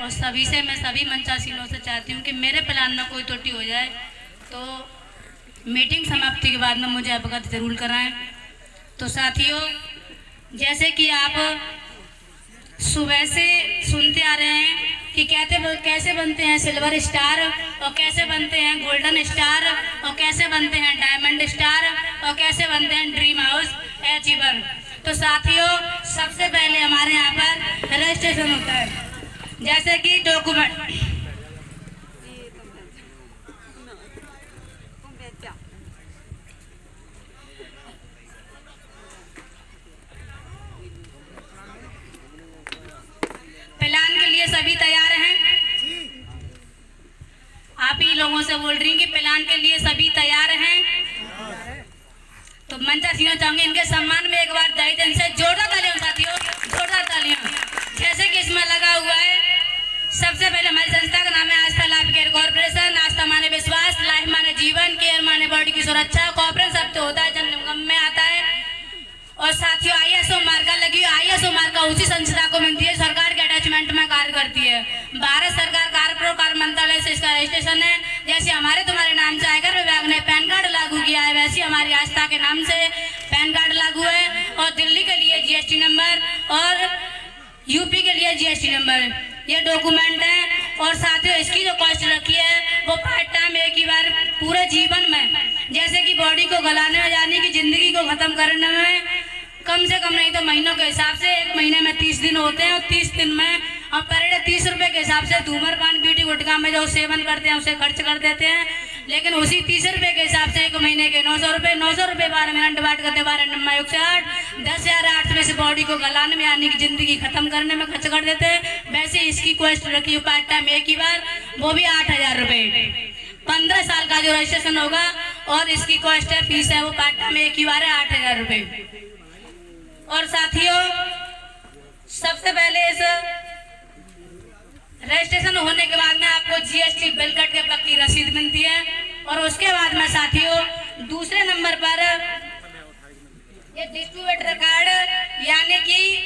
और सभी से मैं सभी मंचासीनों से चाहती हूँ कि मेरे प्लान में कोई त्रुटि हो जाए तो मीटिंग समाप्ति के बाद में मुझे अवगत जरूर कराएं। तो साथियों, जैसे कि आप सुबह से सुनते आ रहे हैं कि कैसे बनते हैं सिल्वर स्टार और कैसे बनते हैं गोल्डन स्टार और कैसे बनते हैं डायमंड स्टार और कैसे बनते हैं ड्रीम हाउस अचीवर। तो साथियों, सबसे पहले हमारे यहाँ पर रजिस्ट्रेशन होता है, जैसे कि डॉक्यूमेंट। प्लान के लिए सभी तैयार हैं? आप ही लोगों से बोल रही हैं कि प्लान के लिए सभी तैयार हैं? तो मंचासीनों चाहूंगी इनके सम्मान में एक बार दाई दिन से जोरदार तालियां साथियों, जोरदार तालियां। जैसे कि इसमें लगा हुआ है, सबसे पहले हमारी संस्था का नाम है आस्था लाइफ केयर कॉर्पोरेशन। आस्था माने विश्वास, लाइफ माने जीवन, केयर माने बॉडी की सुरक्षा, कॉर्पोरेशन शब्द होता है जन निगम में आता है। और साथियों, ISO मार्का लगी, ISO मार्का उसी संस्था को मिलती है, सरकार के अटैचमेंट में कार्य करती है। भारत सरकार कार्य मंत्रालय से इसका रजिस्ट्रेशन है। जैसे हमारे तुम्हारे नाम से आयकर विभाग ने पैन कार्ड लागू किया है, वैसे हमारी आस्था के नाम से पैन कार्ड लागू है। और दिल्ली के लिए GST नंबर और यूपी के लिए GST नंबर, ये डॉक्यूमेंट है। और साथियों, इसकी जो कॉस्ट रखी है वो पार्ट टाइम एक ही बार पूरे जीवन में, जैसे कि बॉडी को गलाने में, यानी कि जिंदगी को खत्म करने में कम से कम नहीं तो महीनों के हिसाब से 1 महीने में 30 दिन होते हैं और 30 दिन में और पर डे 30 रुपये के हिसाब से धूम्रपान बीड़ी गुटखा में जो सेवन करते हैं उसे खर्च कर देते हैं। लेकिन उसी 30 रुपये के हिसाब से 1 महीने के 900 रुपये, 900 रुपये 12 महीना डिवाइड करते हैं, 12 नंबर 108, 10,008 में से बॉडी को गलाने में यानी कि जिंदगी खत्म करने में खर्च कर देते हैं। वैसे इसकी कॉस्ट रखी हुई पार्ट टाइम एक ही बार, वो भी 8,000 रुपये। 15 साल का जो रजिस्ट्रेशन होगा और इसकी कॉस्ट है, फीस है, वो पार्ट टाइम एक ही बार है 8,000 रुपये। और साथियों, सबसे पहले इस रजिस्ट्रेशन होने के बाद में आपको GST बिल कट के पक्की रसीद मिलती है। और उसके बाद में साथियों, दूसरे नंबर पर ये डिस्ट्रीब्यूटर कार्ड यानी कि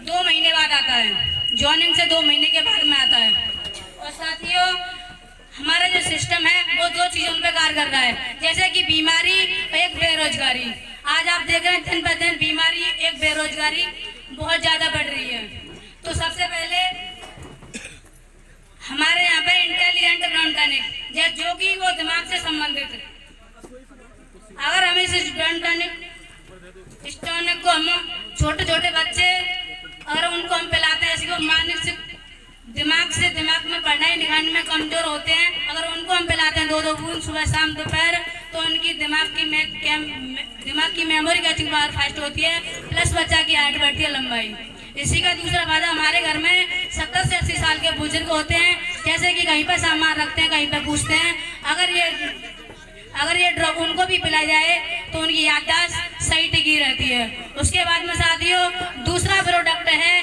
2 महीने बाद आता है, ज्वाइनिंग से 2 महीने के बाद में आता है। और साथियों, हमारा जो सिस्टम है वो 2 चीजों पे कार्य कर रहा है, जैसे कि बीमारी और एक बेरोजगारी। आज आप देख रहे हैं दिन पर दिन बीमारी, एक बेरोजगारी बहुत ज्यादा बढ़ रही है। तो सबसे पहले हमारे यहाँ पे इंटेलिजेंट ब्रेन टॉनिक, जो कि वो दिमाग से संबंधित है। अगर हम इस ब्रेन टॉनिक को हम छोटे छोटे बच्चे अगर उनको हम पिलाते हैं, जिसको मानसिक दिमाग में पढ़ाई लिखाई में कमजोर होते हैं, अगर उनको हम पिलाते हैं 2-2 बूंद सुबह शाम दोपहर, तो उनकी दिमाग की मेमोरी कैचिंग पावर फास्ट होती है, प्लस बच्चा की हाइट बढ़ती है, लंबाई। इसी का दूसरा फायदा, हमारे घर में 70 से 80 साल के बुजुर्ग होते हैं, जैसे कि कहीं पर सामान रखते हैं, कहीं पर पूछते हैं, अगर ये ड्रॉप उनको भी पिलाई जाए तो उनकी याददाश्त सही टिकी रहती है। उसके बाद में साथियों, दूसरा प्रोडक्ट है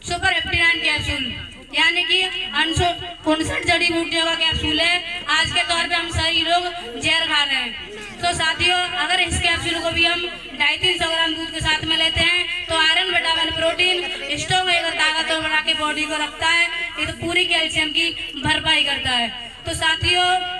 सुपर 59 कैप्सूल, यानी कि 59 जड़ी बूटियों का कैप्सूल है। आज के दौर पे हम सभी लोग जहर खा रहे हैं। तो साथियों, अगर इस कैप्सूल को भी हम 250-300 ग्राम दूध के साथ में लेते हैं तो आयरन, विटामिन, प्रोटीन स्टोक होकर ताकत और बढ़ा के बॉडी को रखता है। ये तो पूरी कैल्शियम की भरपाई करता है। तो साथियों,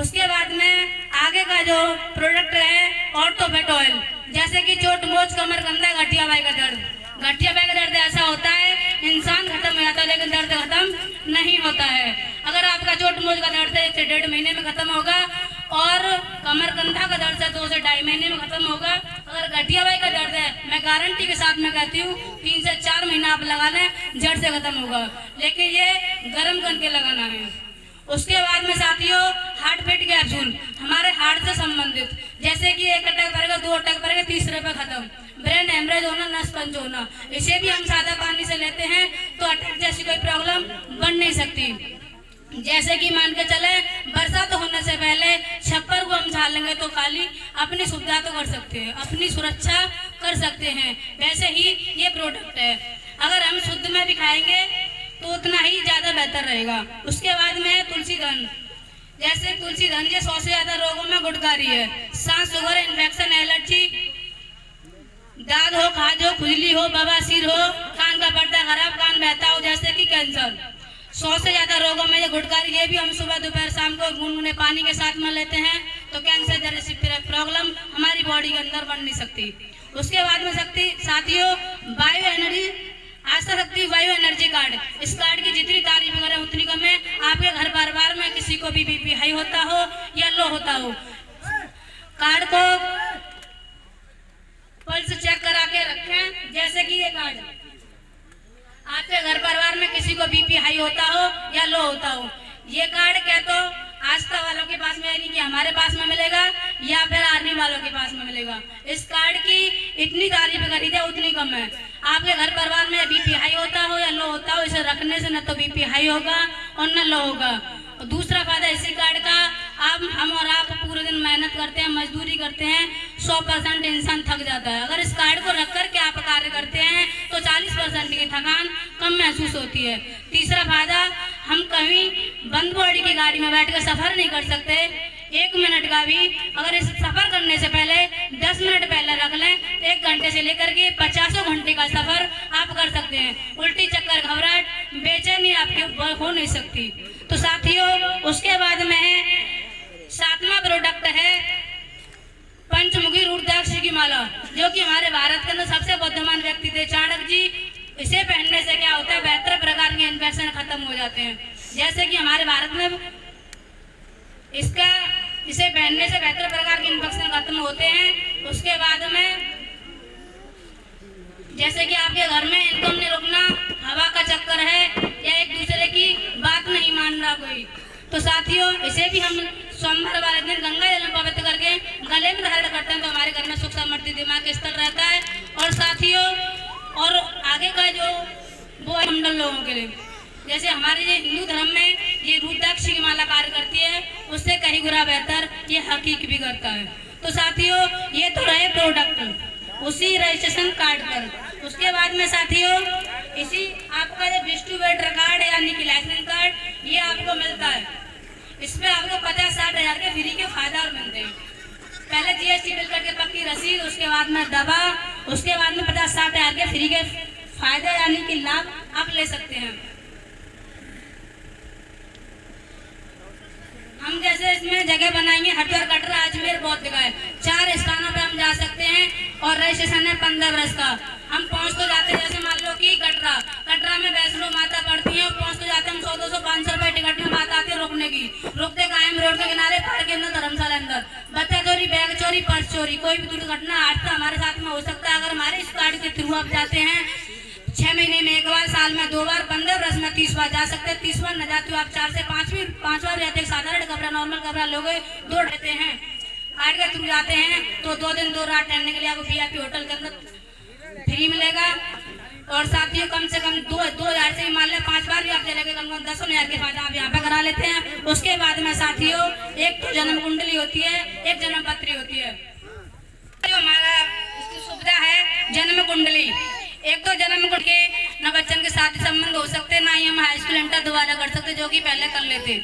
उसके बाद में आगे का जो प्रोडक्ट है ऑर्थोपेट ऑयल, जैसे कि चोट मोच, कमर, कंधा, गठिया बाई का दर्द। गठिया बाई का दर्द ऐसा होता है, इंसान खत्म हो जाता है लेकिन दर्द खत्म नहीं होता है। अगर आपका चोट मोच का दर्द है 1 से 1.5 महीने में खत्म होगा और कमर कंधा का दर्द है 2 से 2.5 महीने में खत्म होगा। अगर गठिया बाई का दर्द है, मैं गारंटी के साथ में कहती हूँ 3 से 4 महीना आप लगा लें, जड़ से खत्म होगा। लेकिन ये गर्म करके लगाना है। उसके बाद में साथियों, हार्ट फिट कैप्सूल, हमारे हार्ट से संबंधित, जैसे कि 1 अटैक पड़ेगा, 2 अटैक पड़ेगा, तीसरे पे खत्म, ब्रेन हेमरेज होना, नस पंच होना, इसे भी हम सादा पानी से लेते हैं तो अटैक जैसी कोई प्रॉब्लम बन नहीं सकती। जैसे कि मान के चले, बरसात होने से पहले छप्पर को हम झाड़ लेंगे तो खाली अपनी सुविधा तो कर सकते हैं, अपनी सुरक्षा कर सकते हैं। वैसे ही ये प्रोडक्ट है, अगर हम शुद्ध में भी खाएंगे तो उतना ही ज्यादा बेहतर रहेगा। उसके बाद में तुलसी धन, जैसे तुलसी धन ये 100 से ज्यादा रोगों में गुणकारी है। सांस, शुगर, इन्फेक्शन, एलर्जी, दाद हो, खाज हो, खुजली हो, बवासीर हो, कान का पर्दा खराब कान बहता हो जैसे कि कैंसर, 100 से ज्यादा रोगों में ये गुटकारी, ये भी हम सुबह दोपहर शाम को गुनगुने पानी के साथ में लेते हैं तो कैंसर जैसी प्रॉब्लम हमारी बॉडी के अंदर बन नहीं सकती। उसके बाद में सकती साथियों बायो एनर्जी, आशा शक्ति बायो एनर्जी कार्ड, इस कार्ड की जितनी तारीफ करें उतनी कम है। आपके घर परिवार में किसी को भी बीपी हाई होता हो या लो होता हो, कार्ड को पल्स चेक करा के रखें। जैसे कि ये कार्ड आपके घर परिवार में किसी को बीपी हाई होता हो या लो होता हो, ये कार्ड क्या तो आस्था वालों के पास में यानी कि हमारे पास में मिलेगा या फिर आर्मी वालों के पास में मिलेगा। इस कार्ड की इतनी तारीफ करी जाए उतनी कम है। आपके घर परिवार में बीपी हाई होता हो या लो होता हो, इसे रखने से न तो बीपी हाई होगा और न लो होगा। और दूसरा फायदा इसी कार्ड का, हम और आप पूरे दिन मेहनत करते हैं, मजदूरी करते हैं, 100% इंसान थक जाता है। अगर इस कार्ड को रख कर के आप कार्य करते हैं तो 40% की थकान कम महसूस होती है। तीसरा फायदा, हम कहीं बंद बॉडी की गाड़ी में बैठ कर सफर नहीं कर सकते, 1 मिनट का भी अगर इस सफर करने से पहले 10 मिनट पहले रख लें, 1 घंटे से लेकर के 50 घंटे का सफर आप कर सकते हैं। उल्टी चक्कर घबराहट बेचैनी आपकी हो नहीं सकती। तो साथियों उसके बाद में 7वां प्रोडक्ट है पंचमुखी रुद्राक्ष की माला, जो कि हमारे भारत के अंदर सबसे बुद्धिमान व्यक्ति थे चाणक्य जी। इसे पहनने से क्या होता है, बेहतर प्रकार के इन्फेक्शन खत्म हो जाते हैं। जैसे कि हमारे भारत में इसे पहनने से बेहतर प्रकार के इन्फेक्शन खत्म होते हैं। उसके बाद में जैसे कि आपके घर में इनकम नहीं रुकना, हवा का चक्कर है या एक दूसरे की बात नहीं मान रहा कोई, तो साथियों इसे भी हम सोमवार वाले दिन गंगा जल में पवित्र करके गले में धारण करते हैं तो हमारे घर में सुख समृद्धि दिमाग के स्तर रहता है। और साथियों और आगे का जो वो है मंडल लोगों के लिए, जैसे हमारे ये हिंदू धर्म में ये रुद्राक्ष की माला कार्य करती है, उससे कहीं गुना बेहतर ये हकीक भी करता है। तो साथियों ये तो रहे प्रोडक्ट उसी रजिस्ट्रेशन कार्ड पर। उसके बाद में साथियों इसी आपका जो डिस्ट्रीब्यूटर कार्ड है यानी कि लाइसेंस कार्ड, ये आपको मिलता है। इसमें आपको 50-60 हज़ार के फ्री के फायदा मिलते हैं। पहले GST बिल करके पक्की रसीद, उसके बाद में दवा, उसके बाद में 50-60 हज़ार के फ्री के फायदे यानी कि लाभ आप ले सकते हैं। हम जैसे इसमें जगह बनाएंगे हरिद्वार, कटरा, अजमेर, बौद्ध गया, 4 स्थानों पे हम जा सकते हैं और रजिस्ट्रेशन है 15 वर्ष का। हम पहुंच तो जाते हैं, जैसे मान लो कि कटरा में वैष्णो माता पड़ती है, पहुंच तो जाते हैं हम 100-200-500 रुपए टिकट में बात आती है रुकने की। रुकते कायम रोड के किनारे, पहाड़ के अंदर, धर्मशाला अंदर। बच्चा चोरी, बैग चोरी, पर्स चोरी, कोई भी दुर्घटना हादसा हमारे साथ में हो सकता है। अगर हमारे इस कार्ड के थ्रू आप जाते हैं 6 महीने में 1 बार, साल में 2 बार, 15 वर्ष में 30 बार जा सकते हैं। 30 बार न जाते हो आप 4 से 5 बार जाते हैं। साधारण कपड़ा, नॉर्मल कपड़ा लोगे 2 रहते हैं, कार्ड के थ्रू जाते हैं तो 2 दिन 2 रात ठहरने के लिए आपको VIP होटल के अंदर फ्री मिलेगा। और साथियों कम से कम 2,000 से ही मान लें 5 बार भी आप चलेंगे, कम से कम 10,000 के फायदा आप यहाँ पे करा लेते हैं। उसके बाद में साथियों एक तो जन्म कुंडली होती है, एक जन्म पत्री होती है। जो हमारा इसकी सुविधा है जन्म कुंडली, एक तो जन्म कुंडली के न बच्चन के साथ संबंध हो सकते, ना ही हम हाई स्कूल इंटर दोबारा कर सकते जो कि पहले कर लेते।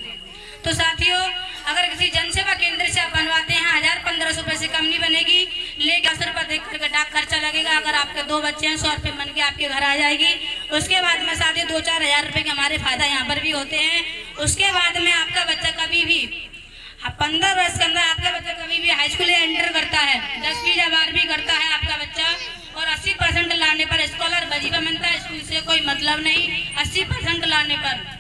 तो साथियों अगर किसी जनसेवा केंद्र से आप बनवाते हैं 1,000-1,500 रुपए से कम नहीं बनेगी, लेकिन 10 रुपए देख करके डाक खर्चा लगेगा। अगर आपके 2 बच्चे हैं 100 रुपए बन के आपके घर आ जाएगी। उसके बाद में साथियों 2-4 हज़ार रुपए के हमारे फायदा यहाँ पर भी होते हैं। उसके बाद में आपका बच्चा कभी भी 15 वर्ष के अंदर आपका बच्चा कभी भी हाई स्कूल एंटर करता है, 10वीं या 12वीं करता है आपका बच्चा, और 80% लाने पर स्कॉलर वजीफा मिलता है। स्कूल से कोई मतलब नहीं, 80% लाने पर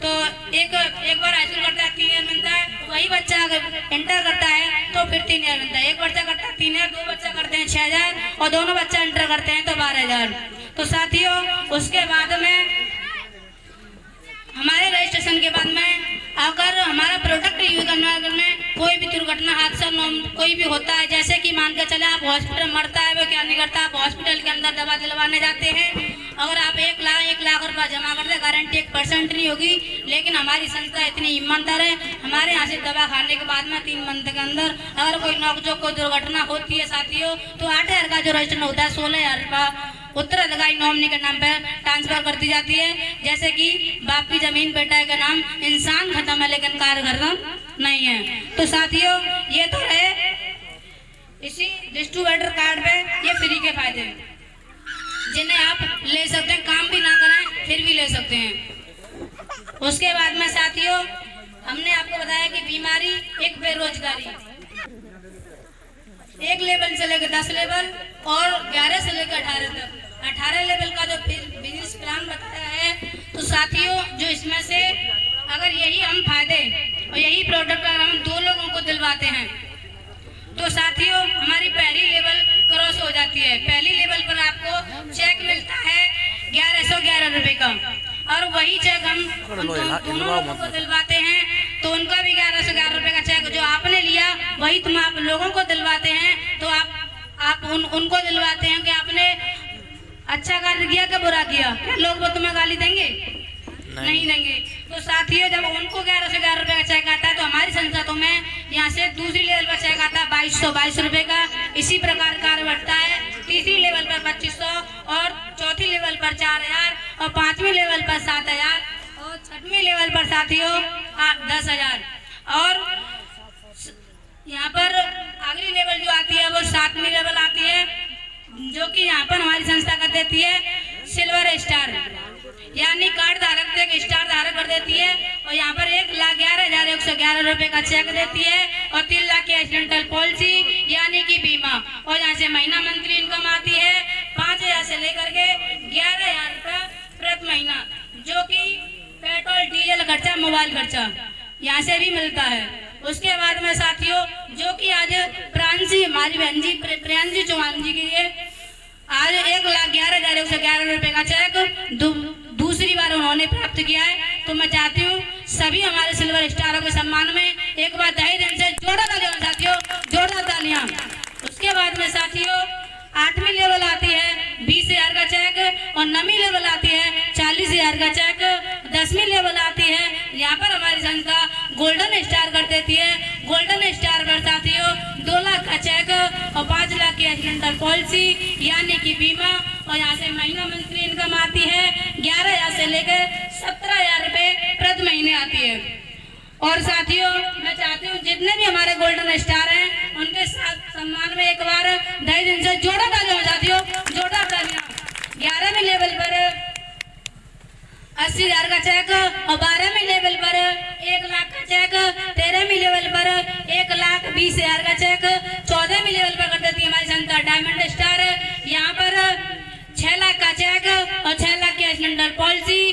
तो एक बार हाई स्कूल करता है 3 ईयर मिलता है। वही बच्चा अगर इंटर करता है तो फिर 3 ईयर मिलता है। एक बच्चा करता है 3 ईयर, 2 बच्चा करते हैं 6,000 और दोनों बच्चा इंटर करते हैं तो 12,000। तो साथियों उसके बाद में हमारे रजिस्ट्रेशन के बाद में अगर हमारा प्रोडक्ट यूज करने में कोई भी दुर्घटना, हादसा कोई भी होता है, जैसे कि मान के चले आप हॉस्पिटल मरता है, वो क्या नहीं करता, आप हॉस्पिटल के अंदर दवा दिलवाने जाते हैं। अगर आप 1 लाख रुपया जमा करते हैं, गारंटी 1% नहीं होगी, लेकिन हमारी संस्था इतनी ईमानदार है, हमारे यहाँ से दवा खाने के बाद में 3 मंथ के अंदर अगर कोई नौकझोंक कोई दुर्घटना होती है साथियों तो 8,000 का जो रजिस्ट्रेशन होता है 16,000 रुपया उत्तराधिकारी नॉमिनी के नाम पर ट्रांसफर कर दी जाती है। जैसे कि बाप की जमीन बेटा का नाम, इंसान खत्म है लेकिन कार्य खत्म नहीं है। तो साथियों ये तो है इसी डिस्ट्रीब्यूटर कार्ड पे ये फ्री के फायदे। जिन्हें आप ले सकते हैं, काम भी ना करें फिर भी ले सकते हैं। उसके बाद में साथियों हमने आपको बताया कि बीमारी एक बेरोजगारी, 1 लेवल से लेकर 10 लेवल और 11 से लेकर 18 तक 18 लेवल का जो बिजनेस प्लान बताया है। तो साथियों जो इसमें से अगर यही हम फायदे और यही प्रोडक्ट अगर हम 2 लोगों को दिलवाते हैं तो साथियों हमारी पहली लेवल क्रॉस हो जाती है। पहली लेवल पर आपको चेक मिलता है 1111 रुपए का, और वही चेक हम दोनों लोगों को दिलवाते हैं तो उनका भी 1111 रुपए का चेक जो आपने लिया वही तुम आप लोगों को दिलवाते हैं। तो आप उनको दिलवाते हैं कि आपने अच्छा कार्य किया क्या बुरा किया, क्या लोग वो तुम्हें गाली देंगे? नहीं देंगे। तो साथियों जब उनको 1111 रुपए का चेक आता है तो हमारी संस्था तुम्हें यहाँ से दूसरी लेवल पर चेक आता है 2222 रुपए का। इसी प्रकार कार्य बढ़ता है, तीसरी लेवल पर 2500 और चौथी लेवल पर 4000 और 5वीं लेवल पर 7000 और 6वीं लेवल पर साथियों 10,000 और यहाँ पर अगली लेवल जो आती है वो 7वीं लेवल आती है, जो कि यहाँ पर हमारी संस्था कर देती है सिल्वर स्टार, यानी कार्ड धारक से एक स्टार धारक कर देती है और यहाँ पर 1,11,111 रुपए का चेक देती है और 3 लाख की एक्सीडेंटल पॉलिसी यानी कि बीमा। और यहाँ से महीना मंथली इनकम आती है 5,000 से लेकर के 11,000 रुपये प्रति महीना, जो कि पेट्रोल डीजल खर्चा मोबाइल खर्चा यहाँ से भी मिलता है। उसके बाद में साथियों जो कि आज प्रांसी हमारी बहन जी प्रियांशी चौहान जी के लिए आज 1,11,111 रुपए का चेक दूसरी बार उन्होंने प्राप्त किया है। तो मैं चाहती हूँ सभी हमारे सिल्वर स्टारों के सम्मान में एक बार तहे दिल से जोरदार तालियां साथियों, जोरदार तालियां। उसके बाद में साथियों 8वीं लेवल आती है 20,000 का चेक और 9वीं लेवल आती है 40,000 का चेक, 10वीं लेवल आती है यहाँ पर हमारी संस्था गोल्डन स्टार कर देती है। गोल्डन स्टार पर साथियों 2 लाख का चेक और 5 लाख की एक्सीडेंटल पॉलिसी यानी कि बीमा। और यहाँ से महीना मंथली इनकम आती है 11,000 से लेकर 17,000 रुपए प्रति महीने आती है। और साथियों मैं चाहती हूँ जितने भी हमारे गोल्डन स्टार हैं उनके साथ सम्मान में एक बार ढाई दिन से जोरदार तालियां साथियों, जोरदार तालियां। 11वीं लेवल पर 80,000 का चेक और 12वीं लेवल पर 1 लाख का चेक, 13वीं लेवल पर 1,20,000 का चेक, 14वीं लेवल पर कर देती है हमारी संस्था डायमंड स्टार, यहाँ पर 6 लाख का चेक और 6 लाख की एक्सीडेंटल पॉलिसी।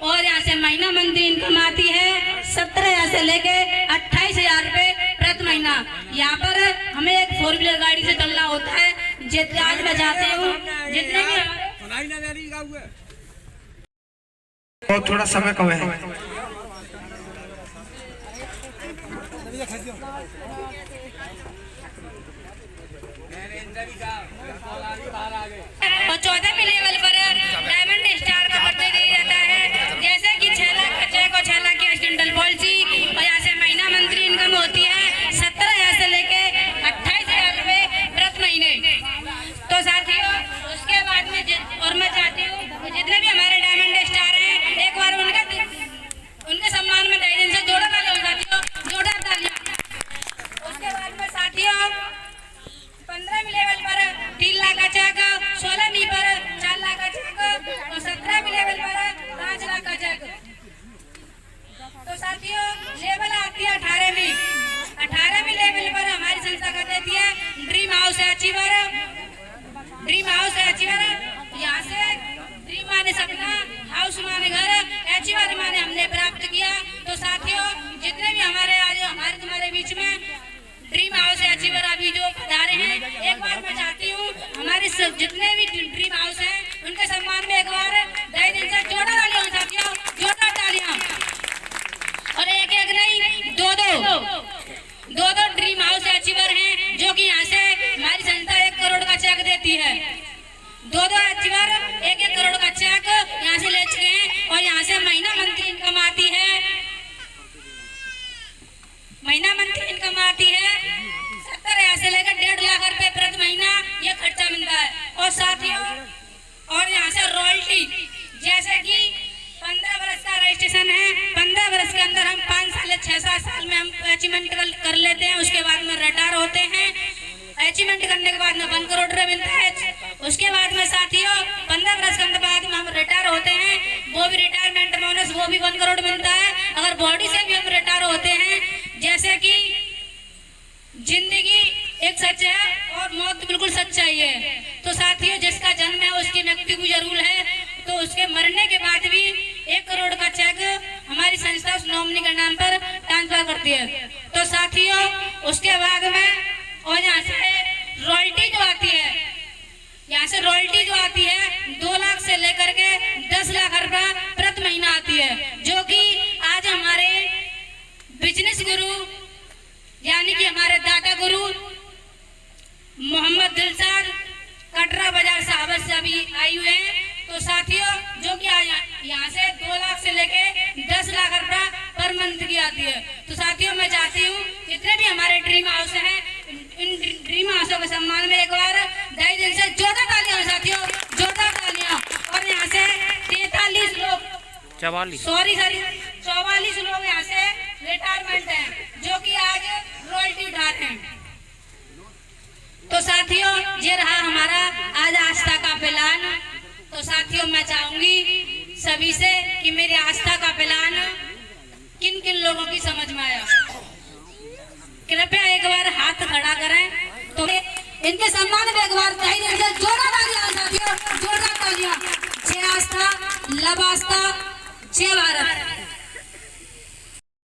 और यहाँ से महीना मंथली इनकम आती है 17,000 से लेके 28,000 रुपए प्रति महीना। यहाँ पर हमें एक 4 व्हीलर गाड़ी से चलना होता है। आज मैं चाहती हूँ जितने भी और थोड़ा समय कम है। और 14वीं लेवल पर डायमंड स्टार का पट्टे दिया जाता है, जैसे कि 6 लाख का चेक और 6 लाख की एक्सीडेंटल पॉलिसी। और यहाँ से महीना मंथली इनकम होती है 17,000 से लेके 28,000 रुपए प्रति महीने। तो साथियों उसके बाद में और मैं चाहती हूँ जितने भी हमारे डायमंड स्टार हैं एक बार उनके सम्मान में ढाई दिन से जोरदार तालियां साथियों, जोरदार तालियां। उसके बाद में साथियों 15वीं लेवल पर 3 लाख का चेक, 16वीं पर 4 लाख का चेक और 17वीं लेवल पर 5 लाख का चेक। तो साथियों लेवल आती है 18वीं लेवल पर हमारी संस्था कर देती है dream house achiever. Dream house achiever यहाँ से ड्रीम माने सपना, हाउस माने घर, अचीवर माने हमने प्राप्त किया। तो साथियों जितने भी हमारे आज तुम्हारे बीच में ड्रीम हाउस अचीवर अभी जो पधारे हैं एक बार मैं चाहती हूँ हमारे जितने भी ड्रीम हाउस हैं उनके सम्मान में एक बार ढाई दिन से जोरदार तालियां साथियों, जोरदार तालियां। और एक नहीं दो ड्रीम हाउस अचीवर हैं जो कि यहाँ से हमारी संस्था 1 करोड़ का चेक देती है। 2 अचीवर 1 करोड़ का चेक यहाँ से ले चुके हैं। और यहाँ से महीना मंथली इनकम आती है 70,000 से लेकर 1.5 लाख रुपए प्रति महीना ये खर्चा मिलता है। और साथियों और यहाँ से रॉयल्टी, जैसे कि 15 वर्ष का रजिस्ट्रेशन है, 15 वर्ष के अंदर हम 5 साल या 6-7 साल में हम अचीवमेंट कर लेते हैं। उसके बाद में रिटायर होते हैं। अचीवमेंट करने के बाद में 1 करोड़ रुपए मिलता है। उसके बाद में साथियों 15 15 वर्ष के बाद में हम रिटायर होते हैं, वो भी रिटायरमेंट बोनस वो भी 1 करोड़ मिलता है। अगर बॉडी से भी हम रिटायर होते हैं, जैसे कि जिंदगी एक सच है और मौत बिल्कुल सच्चाई है। तो साथियों, जिसका जन्म है उसकी मृत्यु भी जरूर है, तो उसके मरने के बाद भी 1 करोड़ का चेक हमारी संस्था उस नॉमिनी के नाम पर ट्रांसफर करती है। तो साथियों, उसके बाद में और यहाँ से रॉयल्टी जो आती है, यहाँ से रॉयल्टी जो आती है 2 लाख से लेकर के 10 लाख रुपया प्रति महीना आती है, जो कि आज हमारे बिजनेस गुरु यानी कि हमारे दादा गुरु मोहम्मद दिलशाद कटरा बाजार साहब से अभी आई हुए हैं। तो साथियों, जो कि यहाँ से 2 लाख से लेके 10 लाख रुपया पर मंथ की आती है। तो साथियों, मैं चाहती हूँ जितने भी हमारे ड्रीम हाउस हैं, इन ड्रीम हाउसों के सम्मान में एक बार दाई दिल से जोरदार तालियां साथियों, जोरदार तालियां। और यहाँ से 43 लोग 44 लोग यहाँ से रिटायरमेंट हैं, जो कि आज रॉयल्टी उठा रहे हैं। तो साथियों, ये रहा हमारा आज आस्था का प्लान। तो साथियों, मैं चाहूंगी सभी से कि मेरी आस्था का प्लान किन किन लोगों की समझ में आया, कृपया एक बार हाथ खड़ा करें। तो इनके सम्मान में एक बार